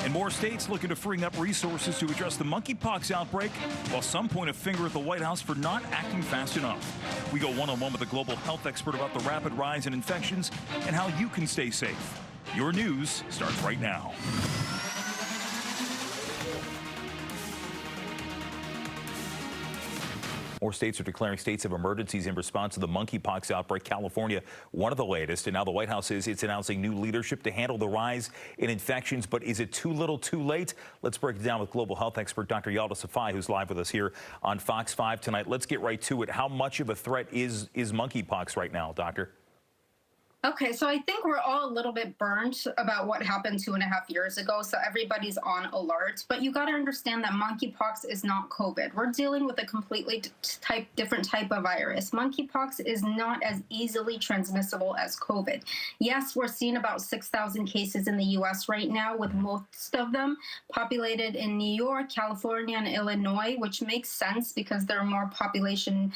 And more states looking to freeing up resources to address the monkeypox outbreak, while some point a finger at the White House for not acting fast enough. We go one-on-one with a global health expert about the rapid rise in infections and how you can stay safe. Your news starts right now. More states are declaring states of emergencies in response to the monkeypox outbreak. California, one of the latest. And now the White House says it's announcing new leadership to handle the rise in infections. But is it too little too late? Let's break it down with global health expert Dr. Yalda Safai, who's live with us here on Fox 5 tonight. Let's get right to it. How much of a threat is monkeypox right now, doctor? Okay, so I think we're all a little bit burnt about what happened 2.5 years ago, so everybody's on alert. But you got to understand that monkeypox is not COVID. We're dealing with a completely different type of virus. Monkeypox is not as easily transmissible as COVID. Yes, we're seeing about 6,000 cases in the U.S. right now, with most of them populated in New York, California, and Illinois, which makes sense because they're more populated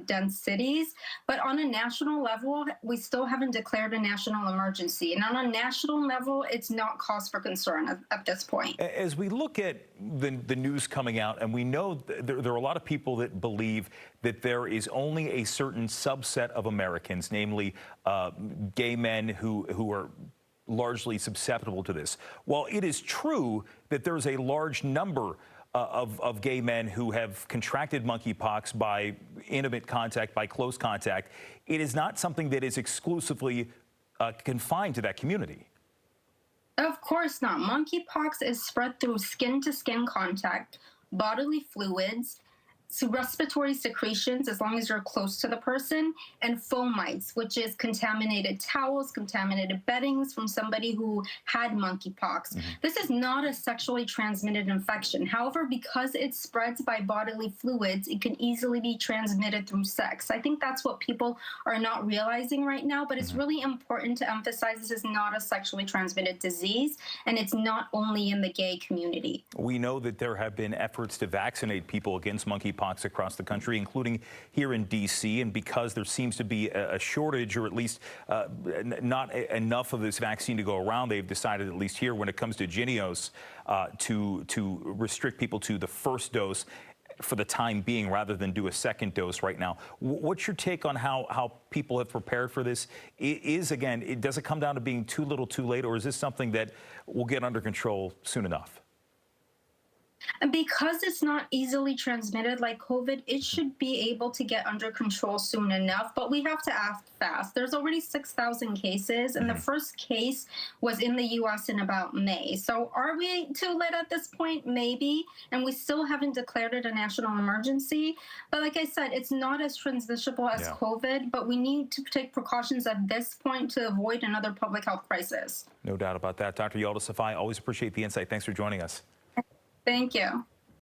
dense cities. But on a national level, we still haven't declared a national emergency. And on a national level, it's not cause for concern at this point. As we look at the news coming out, and we know there are a lot of people that believe that there is only a certain subset of Americans, namely gay men who are largely susceptible to this. While it is true that there's a large number of gay men who have contracted monkeypox by intimate contact, by close contact, it is not something that is exclusively confined to that community. Of course not. Monkeypox is spread through skin-to-skin contact, bodily fluids, respiratory secretions, as long as you're close to the person, and fomites, which is contaminated towels, contaminated beddings from somebody who had monkeypox. This is not a sexually transmitted infection. However, because it spreads by bodily fluids, it can easily be transmitted through sex. I think that's what people are not realizing right now, but it's really important to emphasize this is not a sexually transmitted disease, and it's not only in the gay community. We know that there have been efforts to vaccinate people against monkeypox across the country, including here in D.C. And because there seems to be a shortage, or at least not enough of this vaccine to go around, they've decided, at least here when it comes to Jynneos, to restrict people to the first dose for the time being rather than do a second dose right now. What's your take on how people have prepared for this? Does it come down to being too little too late, or is this something that will get under control soon enough? And because it's not easily transmitted like COVID, it should be able to get under control soon enough, but we have to act fast. There's already 6,000 cases, and the first case was in the U.S. in about May. So are we too late at this point? Maybe, and we still haven't declared it a national emergency. But like I said, it's not as transmissible as COVID, but we need to take precautions at this point to avoid another public health crisis. No doubt about that. Dr. Yalda Safai, always appreciate the insight. Thanks for joining us. Thank you.